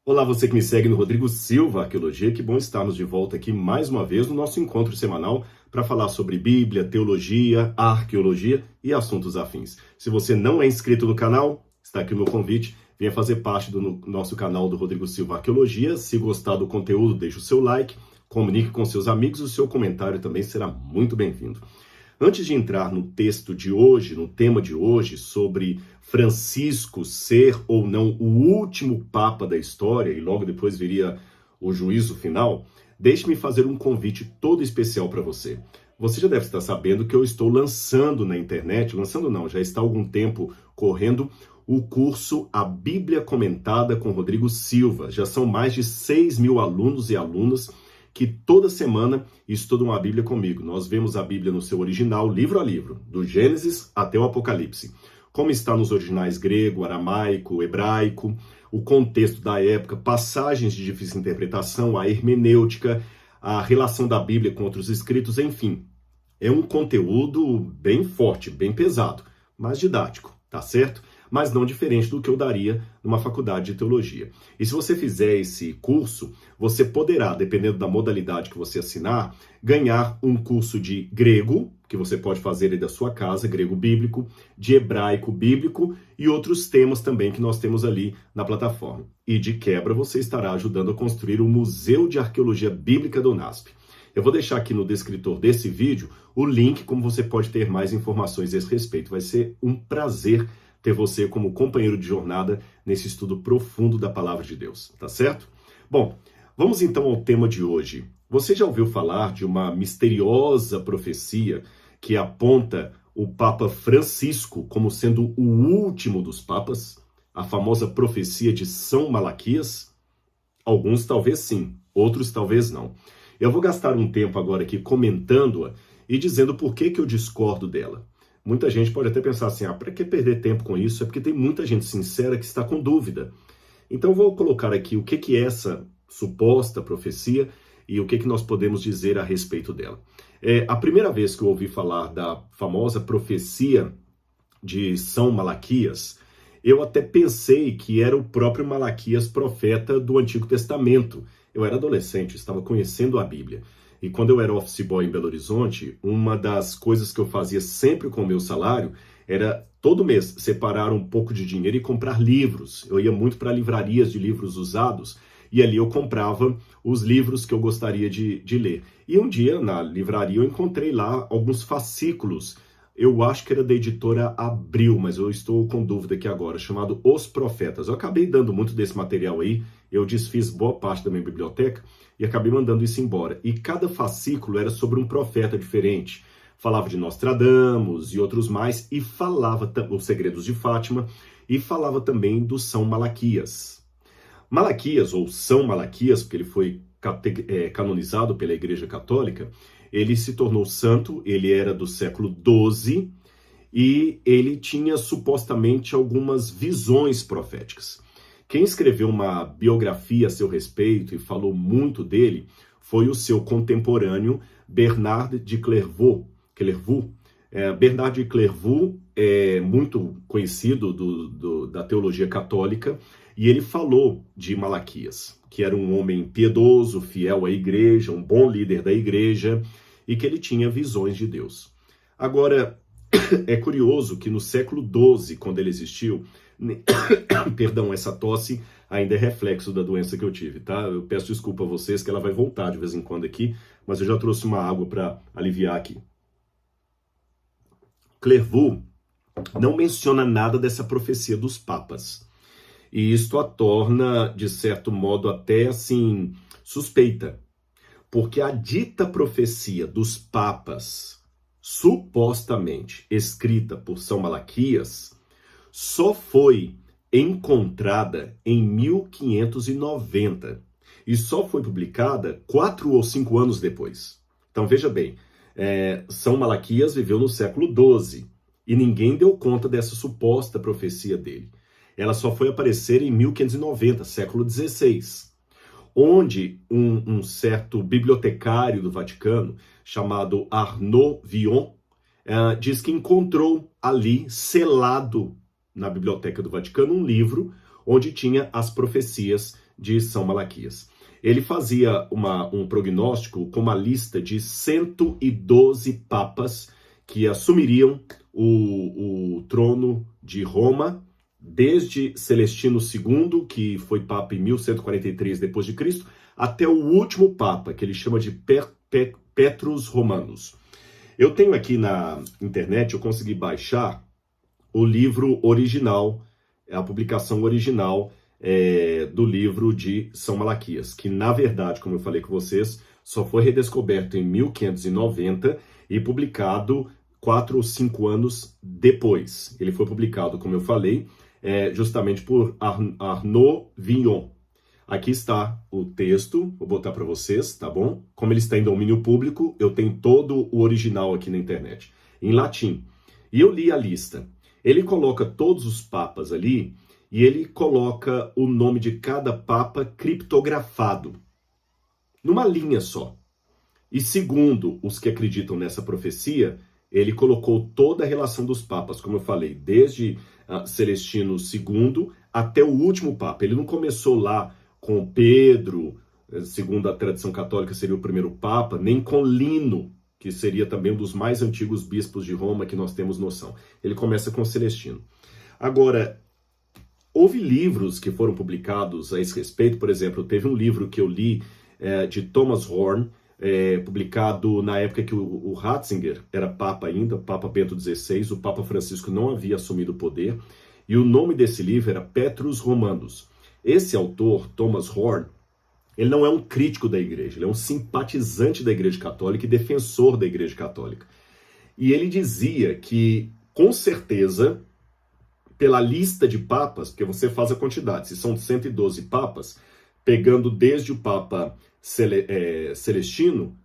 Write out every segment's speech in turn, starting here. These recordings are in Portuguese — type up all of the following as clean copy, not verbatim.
Olá, você que me segue no Rodrigo Silva Arqueologia, que bom estarmos de volta aqui mais uma vez no nosso encontro semanal para falar sobre Bíblia, teologia, arqueologia e assuntos afins. Se você não é inscrito no canal, está aqui o meu convite, venha fazer parte do nosso canal do Rodrigo Silva Arqueologia. Se gostar do conteúdo, deixe o seu like, comunique com seus amigos, o seu comentário também será muito bem-vindo. Antes de entrar no texto de hoje, no tema de hoje, sobre Francisco ser ou não o último Papa da história, e logo depois viria o juízo final, deixe-me fazer um convite todo especial para você. Você já deve estar sabendo que eu estou lançando na internet, já está há algum tempo correndo, o curso A Bíblia Comentada com Rodrigo Silva. Já são mais de 6.000 alunos e alunas que toda semana estudam a Bíblia comigo. Nós vemos a Bíblia no seu original, livro a livro, do Gênesis até o Apocalipse. Como está nos originais grego, aramaico, hebraico, o contexto da época, passagens de difícil interpretação, a hermenêutica, a relação da Bíblia com outros escritos, enfim. É um conteúdo bem forte, bem pesado, mas didático, tá certo? Mas não diferente do que eu daria numa faculdade de teologia. E se você fizer esse curso, você poderá, dependendo da modalidade que você assinar, ganhar um curso de grego, que você pode fazer aí da sua casa, grego bíblico, de hebraico bíblico e outros temas também que nós temos ali na plataforma. E de quebra, você estará ajudando a construir o Museu de Arqueologia Bíblica do UNASP. Eu vou deixar aqui no descritor desse vídeo o link como você pode ter mais informações a esse respeito. Vai ser um prazer ter você como companheiro de jornada nesse estudo profundo da Palavra de Deus, tá certo? Bom, vamos então ao tema de hoje. Você já ouviu falar de uma misteriosa profecia que aponta o Papa Francisco como sendo o último dos papas? A famosa profecia de São Malaquias? Alguns talvez sim, outros talvez não. Eu vou gastar um tempo agora aqui comentando-a e dizendo por que eu discordo dela. Muita gente pode até pensar assim, para que perder tempo com isso? É porque tem muita gente sincera que está com dúvida. Então vou colocar aqui o que é essa suposta profecia e o que nós podemos dizer a respeito dela. A primeira vez que eu ouvi falar da famosa profecia de São Malaquias, eu até pensei que era o próprio Malaquias, profeta do Antigo Testamento. Eu era adolescente, estava conhecendo a Bíblia. E quando eu era office boy em Belo Horizonte, uma das coisas que eu fazia sempre com o meu salário era, todo mês, separar um pouco de dinheiro e comprar livros. Eu ia muito para livrarias de livros usados e ali eu comprava os livros que eu gostaria de ler. E um dia, na livraria, eu encontrei lá alguns fascículos. Eu acho que era da editora Abril, mas eu estou com dúvida aqui agora, chamado Os Profetas. Eu acabei dando muito desse material aí, eu desfiz boa parte da minha biblioteca e acabei mandando isso embora. E cada fascículo era sobre um profeta diferente. Falava de Nostradamus e outros mais, e falava os segredos de Fátima, e falava também do São Malaquias. Malaquias, ou São Malaquias, porque ele foi canonizado pela Igreja Católica, ele se tornou santo, ele era do século XII, e ele tinha supostamente algumas visões proféticas. Quem escreveu uma biografia a seu respeito e falou muito dele foi o seu contemporâneo Bernard de Clairvaux. Bernard de Clairvaux é muito conhecido da teologia católica e ele falou de Malaquias, que era um homem piedoso, fiel à igreja, um bom líder da igreja e que ele tinha visões de Deus. Agora, é curioso que no século XII, quando ele existiu, perdão, essa tosse ainda é reflexo da doença que eu tive, tá? Eu peço desculpa a vocês que ela vai voltar de vez em quando aqui, mas eu já trouxe uma água para aliviar aqui. Clairvaux não menciona nada dessa profecia dos papas. E isto a torna, de certo modo, até assim, suspeita. Porque a dita profecia dos papas, supostamente escrita por São Malaquias, só foi encontrada em 1590 e só foi publicada 4 ou 5 anos depois. Então veja bem, São Malaquias viveu no século XII e ninguém deu conta dessa suposta profecia dele. Ela só foi aparecer em 1590, século XVI, onde um certo bibliotecário do Vaticano, chamado Arnaud Villon, diz que encontrou ali, selado na Biblioteca do Vaticano, um livro onde tinha as profecias de São Malaquias. Ele fazia um prognóstico com uma lista de 112 papas que assumiriam o trono de Roma, desde Celestino II, que foi papa em 1143 depois de Cristo, até o último papa, que ele chama de Petrus Romanus. Eu tenho aqui na internet, eu consegui baixar o livro original, a publicação original do livro de São Malaquias, que na verdade, como eu falei com vocês, só foi redescoberto em 1590 e publicado 4 ou 5 anos depois. Ele foi publicado, como eu falei, justamente por Arnaud Vignon. Aqui está o texto, vou botar para vocês, tá bom? Como ele está em domínio público, eu tenho todo o original aqui na internet, em latim. E eu li a lista. Ele coloca todos os papas ali e ele coloca o nome de cada papa criptografado, numa linha só. E segundo os que acreditam nessa profecia, ele colocou toda a relação dos papas, como eu falei, desde Celestino II até o último papa. Ele não começou lá com Pedro, segundo a tradição católica seria o primeiro papa, nem com Lino, que seria também um dos mais antigos bispos de Roma que nós temos noção. Ele começa com Celestino. Agora, houve livros que foram publicados a esse respeito. Por exemplo, teve um livro que eu li de Thomas Horn, publicado na época que o Ratzinger era papa ainda, o Papa Bento XVI, o Papa Francisco não havia assumido o poder, e o nome desse livro era Petrus Romanus. Esse autor, Thomas Horn, ele não é um crítico da igreja, ele é um simpatizante da igreja católica e defensor da igreja católica. E ele dizia que, com certeza, pela lista de papas, porque você faz a quantidade, se são 112 papas, pegando desde o Papa Celestino,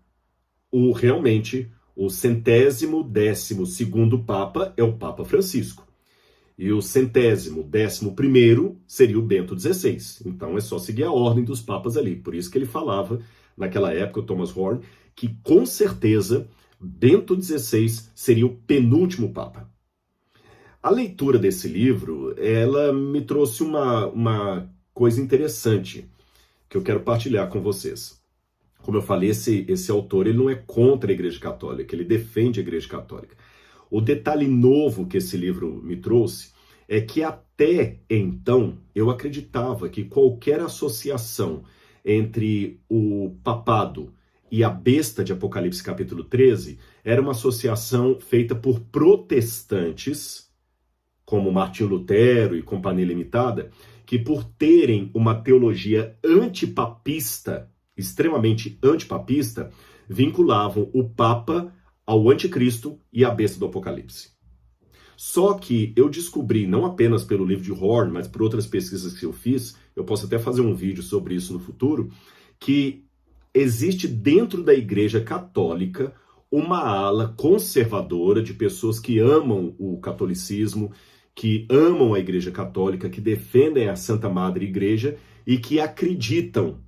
realmente o 112º Papa é o Papa Francisco. E o 111º seria o Bento XVI. Então é só seguir a ordem dos papas ali. Por isso que ele falava, naquela época, o Thomas Horn, que com certeza Bento XVI seria o penúltimo papa. A leitura desse livro, ela me trouxe uma coisa interessante que eu quero partilhar com vocês. Como eu falei, esse autor ele não é contra a Igreja Católica, ele defende a Igreja Católica. O detalhe novo que esse livro me trouxe é que até então eu acreditava que qualquer associação entre o papado e a besta de Apocalipse capítulo 13 era uma associação feita por protestantes, como Martinho Lutero e Companhia Limitada, que por terem uma teologia antipapista, extremamente antipapista, vinculavam o Papa ao anticristo e à besta do Apocalipse. Só que eu descobri, não apenas pelo livro de Horn, mas por outras pesquisas que eu fiz, eu posso até fazer um vídeo sobre isso no futuro, que existe dentro da Igreja Católica uma ala conservadora de pessoas que amam o catolicismo, que amam a Igreja Católica, que defendem a Santa Madre Igreja e que acreditam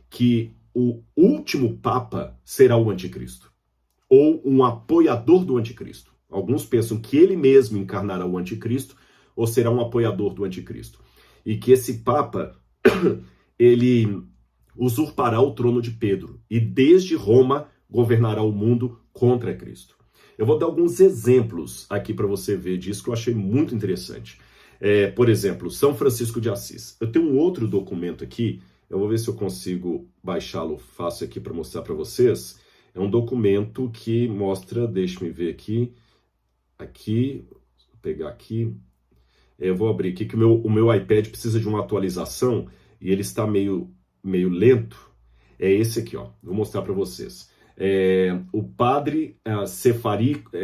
que o último Papa será o anticristo, ou um apoiador do anticristo. Alguns pensam que ele mesmo encarnará o anticristo ou será um apoiador do anticristo. E que esse Papa, ele usurpará o trono de Pedro e desde Roma governará o mundo contra Cristo. Eu vou dar alguns exemplos aqui para você ver disso que eu achei muito interessante. Por exemplo, São Francisco de Assis. Eu tenho um outro documento aqui, eu vou ver se eu consigo baixá-lo fácil aqui para mostrar para vocês. É um documento que mostra, deixa-me ver aqui, vou pegar aqui, eu vou abrir aqui que o meu iPad precisa de uma atualização e ele está meio lento. É esse aqui, ó. Vou mostrar para vocês. O padre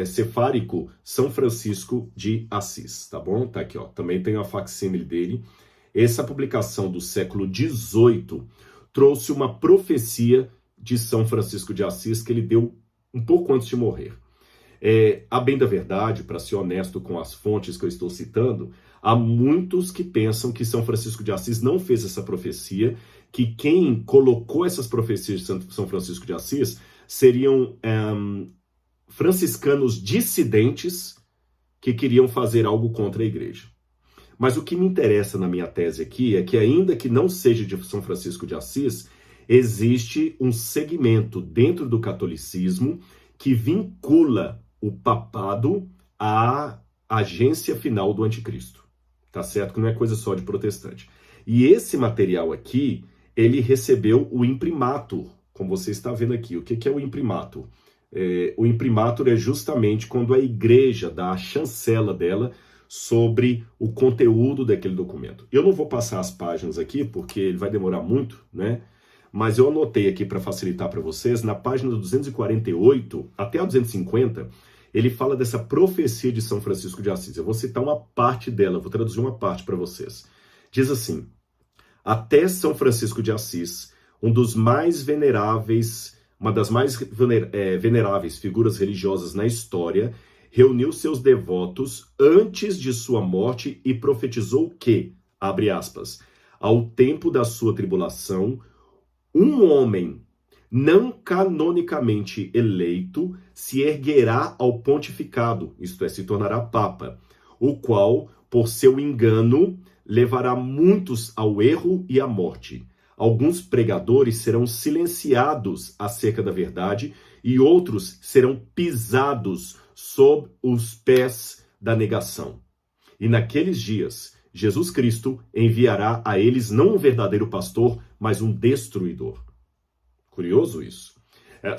cefárico São Francisco de Assis, tá bom? Tá aqui, ó. Também tem a facsímile dele. Essa publicação do século XVIII trouxe uma profecia de São Francisco de Assis que ele deu um pouco antes de morrer. A bem da verdade, para ser honesto com as fontes que eu estou citando, há muitos que pensam que São Francisco de Assis não fez essa profecia, que quem colocou essas profecias de São Francisco de Assis seriam franciscanos dissidentes que queriam fazer algo contra a igreja. Mas o que me interessa na minha tese aqui é que, ainda que não seja de São Francisco de Assis, existe um segmento dentro do catolicismo que vincula o papado à agência final do anticristo. Tá certo? Que não é coisa só de protestante. E esse material aqui, ele recebeu o imprimatur, como você está vendo aqui. O que é o imprimatur? O imprimatur é justamente quando a igreja dá a chancela dela sobre o conteúdo daquele documento. Eu não vou passar as páginas aqui, porque ele vai demorar muito, né? Mas eu anotei aqui para facilitar para vocês, na página 248 até a 250, ele fala dessa profecia de São Francisco de Assis. Eu vou citar uma parte dela, vou traduzir uma parte para vocês. Diz assim: até São Francisco de Assis, uma das mais veneráveis figuras religiosas na história, reuniu seus devotos antes de sua morte e profetizou que, abre aspas, ao tempo da sua tribulação, um homem não canonicamente eleito se erguerá ao pontificado, isto é, se tornará papa, o qual, por seu engano, levará muitos ao erro e à morte. Alguns pregadores serão silenciados acerca da verdade e outros serão pisados sob os pés da negação. E naqueles dias, Jesus Cristo enviará a eles não um verdadeiro pastor, mas um destruidor. Curioso isso.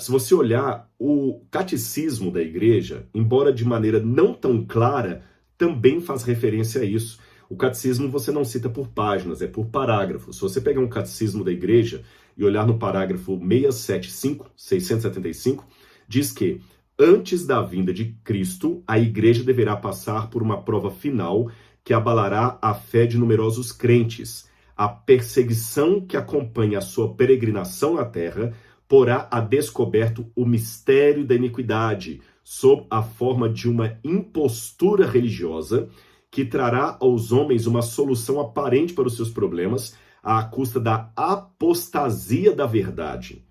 Se você olhar o catecismo da igreja, embora de maneira não tão clara, também faz referência a isso. O catecismo você não cita por páginas, é por parágrafos. Se você pegar um catecismo da igreja e olhar no parágrafo 675, diz que antes da vinda de Cristo, a igreja deverá passar por uma prova final que abalará a fé de numerosos crentes. A perseguição que acompanha a sua peregrinação na terra porá a descoberto o mistério da iniquidade, sob a forma de uma impostura religiosa que trará aos homens uma solução aparente para os seus problemas à custa da apostasia da verdade.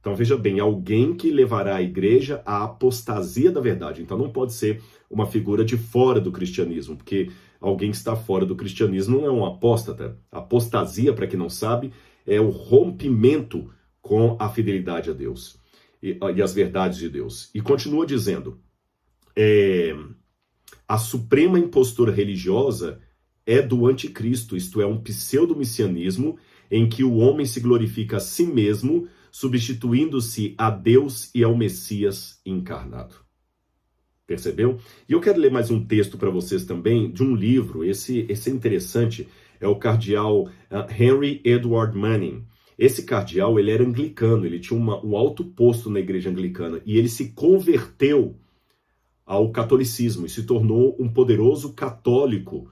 Então veja bem, alguém que levará a igreja à apostasia da verdade. Então não pode ser uma figura de fora do cristianismo, porque alguém que está fora do cristianismo não é um apóstata. Apostasia, para quem não sabe, é o rompimento com a fidelidade a Deus e as verdades de Deus. E continua dizendo, a suprema impostura religiosa é do anticristo, isto é, um pseudo-messianismo em que o homem se glorifica a si mesmo, substituindo-se a Deus e ao Messias encarnado. Percebeu? E eu quero ler mais um texto para vocês também, de um livro, esse é interessante, é o cardeal Henry Edward Manning. Esse cardeal, ele era anglicano, ele tinha um alto posto na igreja anglicana, e ele se converteu ao catolicismo e se tornou um poderoso católico,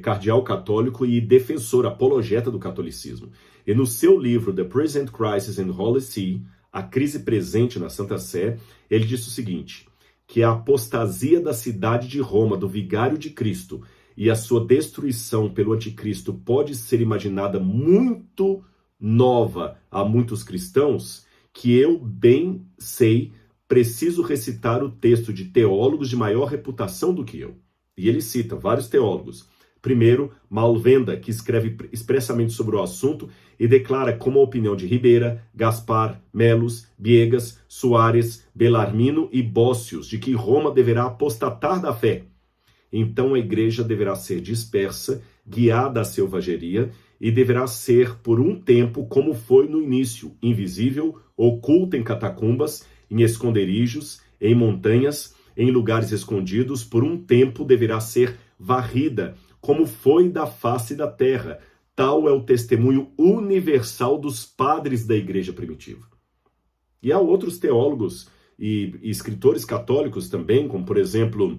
cardeal católico e defensor, apologeta do catolicismo. E no seu livro The Present Crisis in Holy See, A Crise Presente na Santa Sé, ele disse o seguinte, que a apostasia da cidade de Roma, do vigário de Cristo, e a sua destruição pelo anticristo pode ser imaginada muito nova a muitos cristãos, que eu bem sei, preciso recitar o texto de teólogos de maior reputação do que eu. E ele cita vários teólogos. Primeiro, Malvenda, que escreve expressamente sobre o assunto e declara como a opinião de Ribeira, Gaspar, Melos, Biegas, Soares, Belarmino e Bócios, de que Roma deverá apostatar da fé. Então a igreja deverá ser dispersa, guiada à selvageria, e deverá ser, por um tempo, como foi no início, invisível, oculta em catacumbas, em esconderijos, em montanhas, em lugares escondidos, por um tempo deverá ser varrida, como foi da face da terra. Tal é o testemunho universal dos padres da igreja primitiva. E há outros teólogos e escritores católicos também, como por exemplo,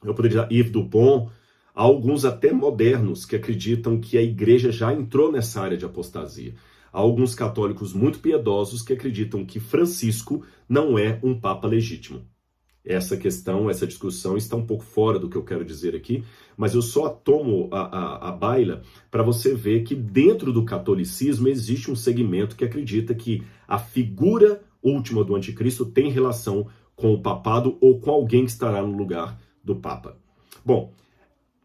eu poderia dizer Yves Dupont, há alguns até modernos que acreditam que a igreja já entrou nessa área de apostasia. Há alguns católicos muito piedosos que acreditam que Francisco não é um papa legítimo. Essa questão, essa discussão está um pouco fora do que eu quero dizer aqui, mas eu só tomo a baila para você ver que dentro do catolicismo existe um segmento que acredita que a figura última do anticristo tem relação com o papado ou com alguém que estará no lugar do papa. Bom,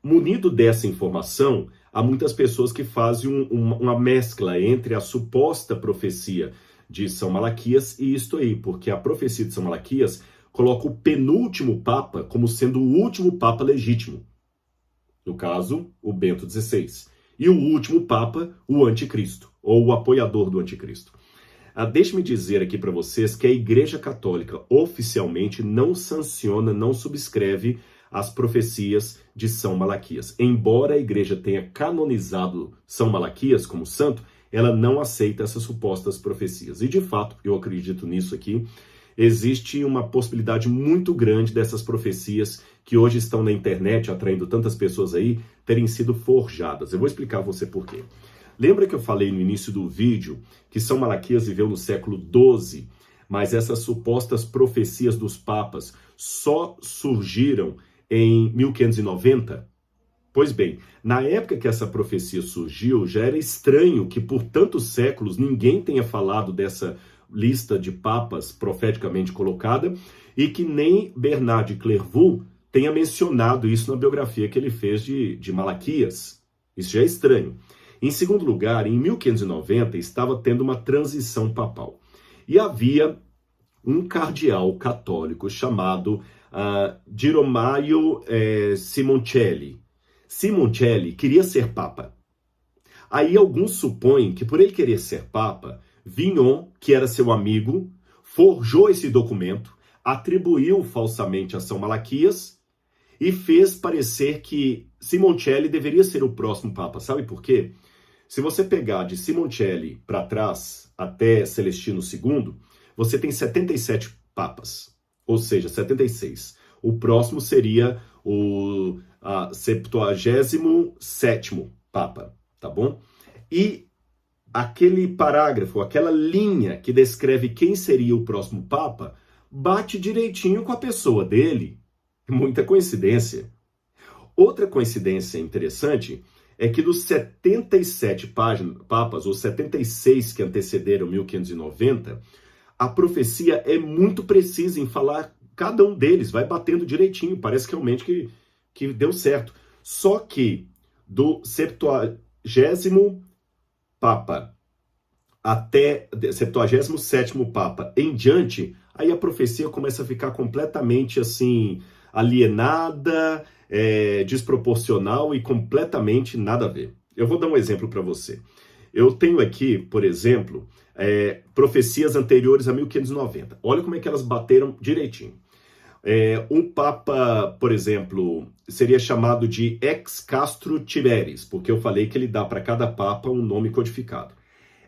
munido dessa informação, há muitas pessoas que fazem uma mescla entre a suposta profecia de São Malaquias e isto aí, porque a profecia de São Malaquias coloca o penúltimo Papa como sendo o último Papa legítimo. No caso, o Bento XVI. E o último Papa, o Anticristo, ou o apoiador do Anticristo. Deixe-me dizer aqui para vocês que a Igreja Católica oficialmente não sanciona, não subscreve as profecias de São Malaquias. Embora a Igreja tenha canonizado São Malaquias como santo, ela não aceita essas supostas profecias. E de fato, eu acredito nisso aqui, existe uma possibilidade muito grande dessas profecias que hoje estão na internet, atraindo tantas pessoas aí, terem sido forjadas. Eu vou explicar a você por quê. Lembra que eu falei no início do vídeo que São Malaquias viveu no século XII, mas essas supostas profecias dos papas só surgiram em 1590? Pois bem, na época que essa profecia surgiu, já era estranho que por tantos séculos ninguém tenha falado dessa lista de papas profeticamente colocada e que nem Bernard de Clairvaux tenha mencionado isso na biografia que ele fez de Malaquias. Isso já é estranho. Em segundo lugar, em 1590 estava tendo uma transição papal e havia um cardeal católico chamado Girolamo Simoncelli. Simoncelli queria ser papa. Aí alguns supõem que por ele querer ser papa, Vignon, que era seu amigo, forjou esse documento, atribuiu falsamente a São Malaquias e fez parecer que Simoncelli deveria ser o próximo papa. Sabe por quê? Se você pegar de Simoncelli para trás até Celestino II, você tem 77 papas, ou seja, 76. O próximo seria o 77º papa, tá bom? E aquele parágrafo, aquela linha que descreve quem seria o próximo papa, bate direitinho com a pessoa dele. Muita coincidência. Outra coincidência interessante é que dos 77 papas, ou 76 que antecederam 1590, a profecia é muito precisa em falar cada um deles, vai batendo direitinho, parece realmente que deu certo. Só que do 70º Papa até 77º Papa em diante, aí a profecia começa a ficar completamente assim, alienada, desproporcional e completamente nada a ver. Eu vou dar um exemplo para você. Eu tenho aqui, por exemplo, profecias anteriores a 1590. Olha como é que elas bateram direitinho. Um papa, por exemplo, seria chamado de ex castro Tiberis, porque eu falei que ele dá para cada papa um nome codificado.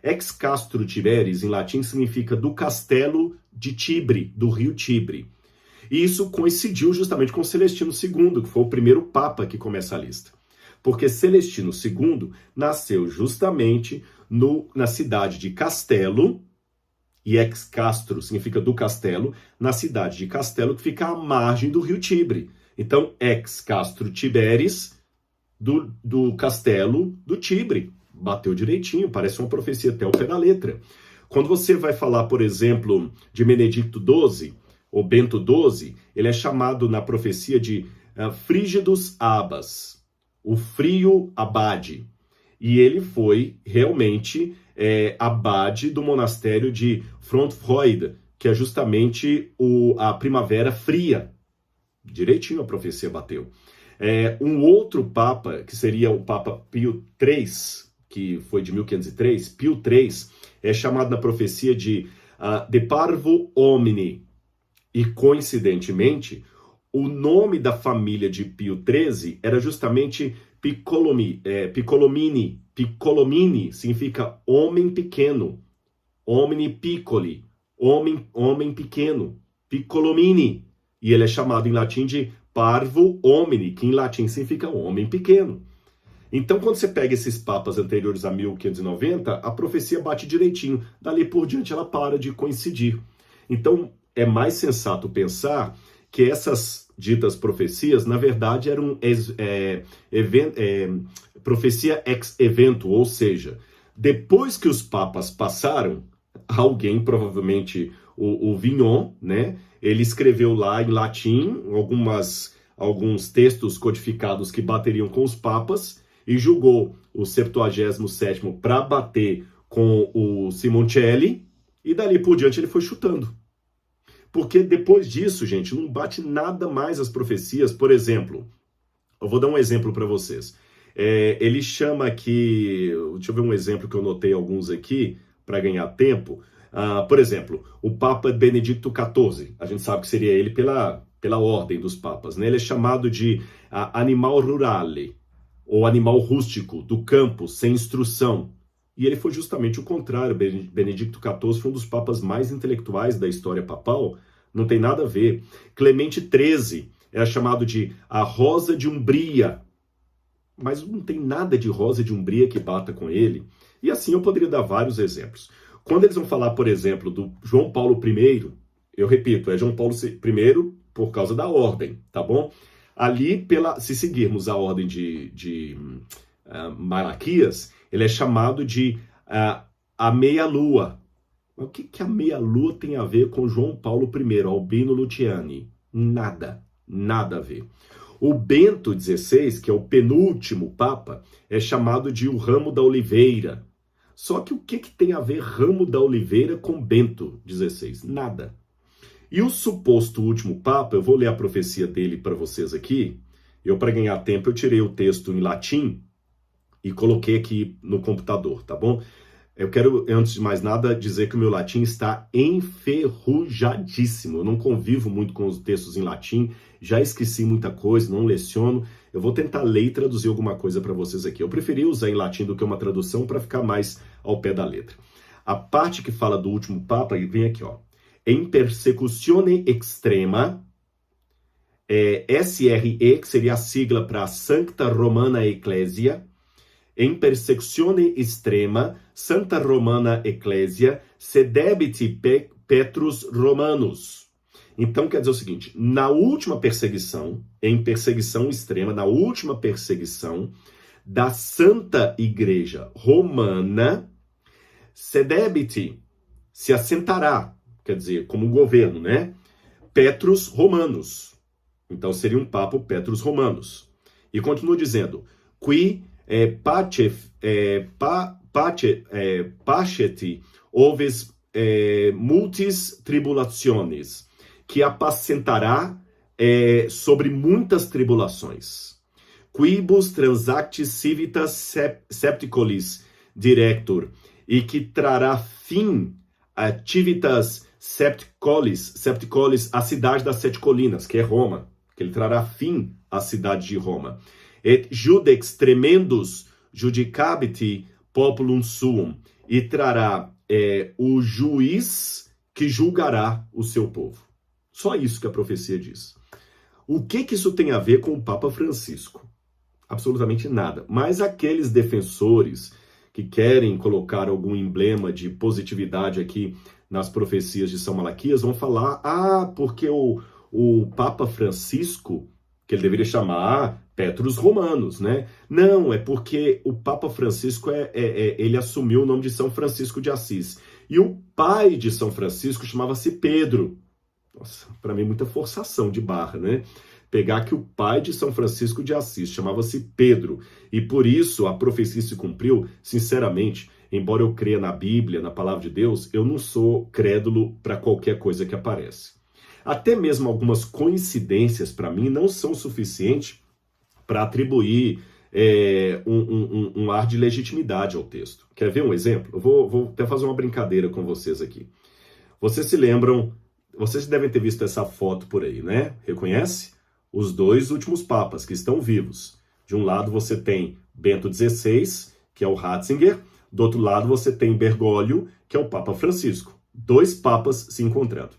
Ex castro Tiberis, em latim, significa do castelo de Tibre, do rio Tibre. E isso coincidiu justamente com Celestino II, que foi o primeiro papa que começa a lista. Porque Celestino II nasceu justamente na cidade de Castelo, e ex castro significa do castelo, na cidade de Castelo, que fica à margem do rio Tibre. Então, ex castro Tiberis, do castelo do Tibre. Bateu direitinho, parece uma profecia até ao pé da letra. Quando você vai falar, por exemplo, de Benedicto XII, ou Bento XII, ele é chamado na profecia de Frígidos Abbas, o frio abade. E ele foi realmente abade do monastério de Frontfreude, que é justamente a primavera fria. Direitinho a profecia bateu. Um outro papa, que seria o Papa Pio III, que foi de 1503, Pio III, é chamado na profecia de Parvo Homini. E, coincidentemente, o nome da família de Pio XIII era justamente Piccolomini. Piccolomini significa homem pequeno. Homini piccoli, homem pequeno. Piccolomini. E ele é chamado em latim de Parvo Homini, que em latim significa homem pequeno. Então, quando você pega esses papas anteriores a 1590, a profecia bate direitinho. Dali por diante, ela para de coincidir. Então, é mais sensato pensar que essas ditas profecias, na verdade, eram profecia ex evento, ou seja, depois que os papas passaram, alguém, provavelmente o Vignon, né, ele escreveu lá em latim algumas alguns textos codificados que bateriam com os papas e julgou o 77º para bater com o Simoncelli, e dali por diante ele foi chutando. Porque depois disso, gente, não bate nada mais as profecias. Por exemplo, eu vou dar um exemplo para vocês. Ele chama aqui, deixa eu ver um exemplo que eu notei alguns aqui para ganhar tempo. Por exemplo, o Papa Benedicto XIV, a gente sabe que seria ele pela ordem dos papas, né? Ele é chamado de animal rurale, ou animal rústico, do campo, sem instrução. E ele foi justamente o contrário. Benedicto XIV foi um dos papas mais intelectuais da história papal, não tem nada a ver. Clemente XIII era chamado de a Rosa de Umbria, mas não tem nada de Rosa de Umbria que bata com ele. E assim eu poderia dar vários exemplos. Quando eles vão falar, por exemplo, do João Paulo I, eu repito, é João Paulo I por causa da ordem, tá bom? Ali, se seguirmos a ordem de Malaquias, ele é chamado de a meia-lua. O que a meia-lua tem a ver com João Paulo I, Albino Luciani? Nada, nada a ver. O Bento XVI, que é o penúltimo papa, é chamado de o ramo da oliveira. Só que o que tem a ver ramo da oliveira com Bento XVI? Nada. E o suposto último papa, eu vou ler a profecia dele para vocês aqui. Para ganhar tempo, eu tirei o texto em latim e coloquei aqui no computador, tá bom? Eu quero, antes de mais nada, dizer que o meu latim está enferrujadíssimo. Eu não convivo muito com os textos em latim, já esqueci muita coisa, não leciono. Eu vou tentar ler e traduzir alguma coisa para vocês aqui. Eu preferi usar em latim do que uma tradução para ficar mais ao pé da letra. A parte que fala do último papa, vem aqui, ó. Em persecutione extrema, SRE, que seria a sigla para Sancta Romana Ecclesia, em persecuzione extrema, Santa Romana Ecclesia, sedebiti Petrus Romanus. Então quer dizer o seguinte, na última perseguição, em perseguição extrema, na última perseguição da Santa Igreja Romana, sedebiti, se assentará, quer dizer, como um governo, né? Petrus Romanus. Então seria um papa Petrus Romanus. E continua dizendo, qui paceti oves multis tribulationes, que apacentará sobre muitas tribulações. Quibus transactis civitas septicolis director, e que trará fim ativitas septicolis, a cidade das sete colinas, que é Roma, que ele trará fim à cidade de Roma. Et judex tremendus judicabiti populum suum, e trará o juiz que julgará o seu povo. Só isso que a profecia diz. O que isso tem a ver com o Papa Francisco? Absolutamente nada. Mas aqueles defensores que querem colocar algum emblema de positividade aqui nas profecias de São Malaquias vão falar, porque o Papa Francisco, que ele deveria chamar Petrus Romanus, né? Não, é porque o Papa Francisco ele assumiu o nome de São Francisco de Assis. E o pai de São Francisco chamava-se Pedro. Nossa, para mim muita forçação de barra, né? Pegar que o pai de São Francisco de Assis chamava-se Pedro, e por isso a profecia se cumpriu. Sinceramente, embora eu creia na Bíblia, na palavra de Deus, eu não sou crédulo para qualquer coisa que aparece. Até mesmo algumas coincidências, para mim, não são suficientes para atribuir um ar de legitimidade ao texto. Quer ver um exemplo? Eu vou até fazer uma brincadeira com vocês aqui. Vocês se lembram, vocês devem ter visto essa foto por aí, né? Reconhece? Os dois últimos papas que estão vivos. De um lado você tem Bento XVI, que é o Ratzinger. Do outro lado você tem Bergoglio, que é o Papa Francisco. Dois papas se encontrando.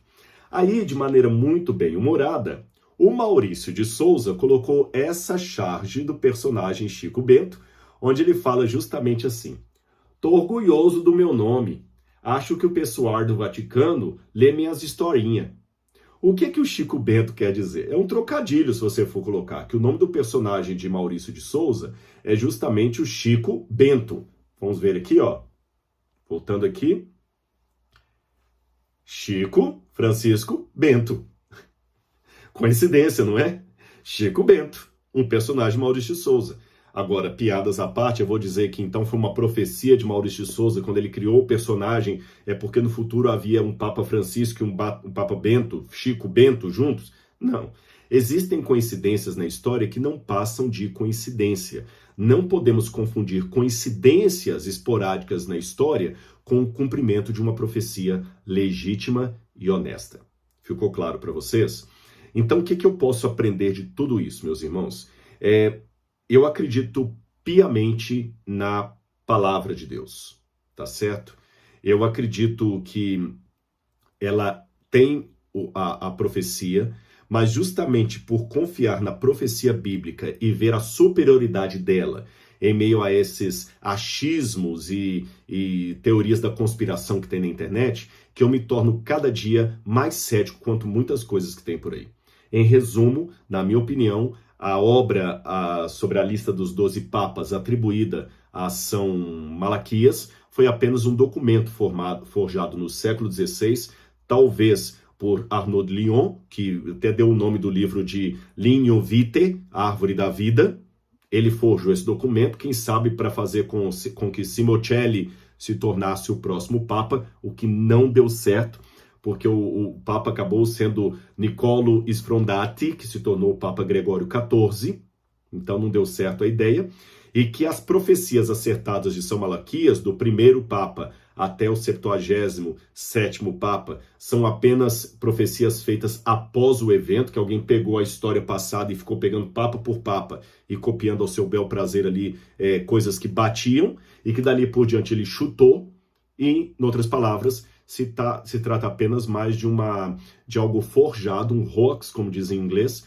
Aí, de maneira muito bem-humorada, o Maurício de Souza colocou essa charge do personagem Chico Bento, onde ele fala justamente assim: "Tô orgulhoso do meu nome. Acho que o pessoal do Vaticano lê minhas historinhas." O que o Chico Bento quer dizer? É um trocadilho, se você for colocar, que o nome do personagem de Maurício de Souza é justamente o Chico Bento. Vamos ver aqui, ó. Voltando aqui. Chico Francisco Bento. Coincidência, não é? Chico Bento, um personagem de Maurício de Souza. Agora, piadas à parte, eu vou dizer que então foi uma profecia de Maurício de Souza quando ele criou o personagem, é porque no futuro havia um Papa Francisco e um Papa Bento, Chico Bento, juntos? Não. Existem coincidências na história que não passam de coincidência. Não podemos confundir coincidências esporádicas na história com o cumprimento de uma profecia legítima e honesta. Ficou claro para vocês? Então, o que eu posso aprender de tudo isso, meus irmãos? Eu acredito piamente na palavra de Deus, tá certo? Eu acredito que ela tem a profecia, mas justamente por confiar na profecia bíblica e ver a superioridade dela em meio a esses achismos e teorias da conspiração que tem na internet, que eu me torno cada dia mais cético quanto muitas coisas que tem por aí. Em resumo, na minha opinião, a obra sobre a lista dos 12 papas atribuída a São Malaquias foi apenas um documento forjado no século XVI, talvez por Arnaud Lyon, que até deu o nome do livro de Lignum Vitae, Árvore da Vida. Ele forjou esse documento, quem sabe para fazer com que Simocelli se tornasse o próximo papa, o que não deu certo, porque o Papa acabou sendo Niccolo Sfrondati, que se tornou o Papa Gregório XIV, então não deu certo a ideia, e que as profecias acertadas de São Malaquias, do primeiro Papa até o 77º Papa, são apenas profecias feitas após o evento, que alguém pegou a história passada e ficou pegando Papa por Papa e copiando ao seu bel prazer ali coisas que batiam, e que dali por diante ele chutou, e, em outras palavras, se trata apenas mais de algo forjado, um hoax, como dizem em inglês,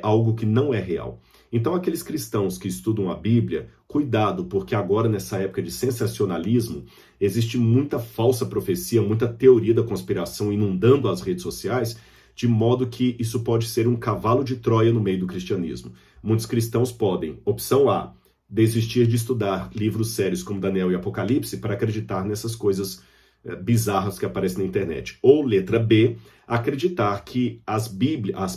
algo que não é real. Então, aqueles cristãos que estudam a Bíblia, cuidado, porque agora, nessa época de sensacionalismo, existe muita falsa profecia, muita teoria da conspiração inundando as redes sociais, de modo que isso pode ser um cavalo de Troia no meio do cristianismo. Muitos cristãos podem, opção A, desistir de estudar livros sérios como Daniel e Apocalipse para acreditar nessas coisas bizarras que aparecem na internet. Ou letra B, acreditar que as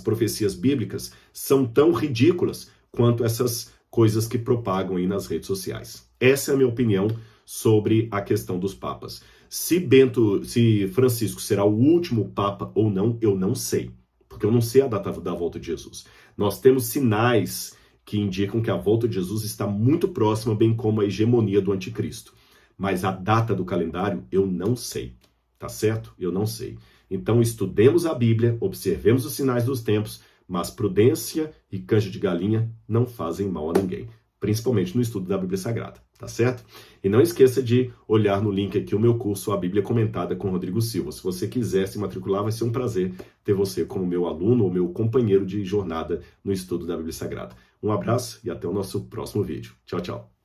profecias bíblicas são tão ridículas quanto essas coisas que propagam aí nas redes sociais. Essa é a minha opinião sobre a questão dos papas. Se Francisco será o último papa ou não, eu não sei, porque eu não sei a data da volta de Jesus. Nós temos sinais que indicam que a volta de Jesus está muito próxima, bem como a hegemonia do anticristo. Mas a data do calendário eu não sei, tá certo? Eu não sei. Então estudemos a Bíblia, observemos os sinais dos tempos, mas prudência e canja de galinha não fazem mal a ninguém, principalmente no estudo da Bíblia Sagrada, tá certo? E não esqueça de olhar no link aqui o meu curso A Bíblia Comentada com Rodrigo Silva. Se você quiser se matricular, vai ser um prazer ter você como meu aluno ou meu companheiro de jornada no estudo da Bíblia Sagrada. Um abraço e até o nosso próximo vídeo. Tchau, tchau.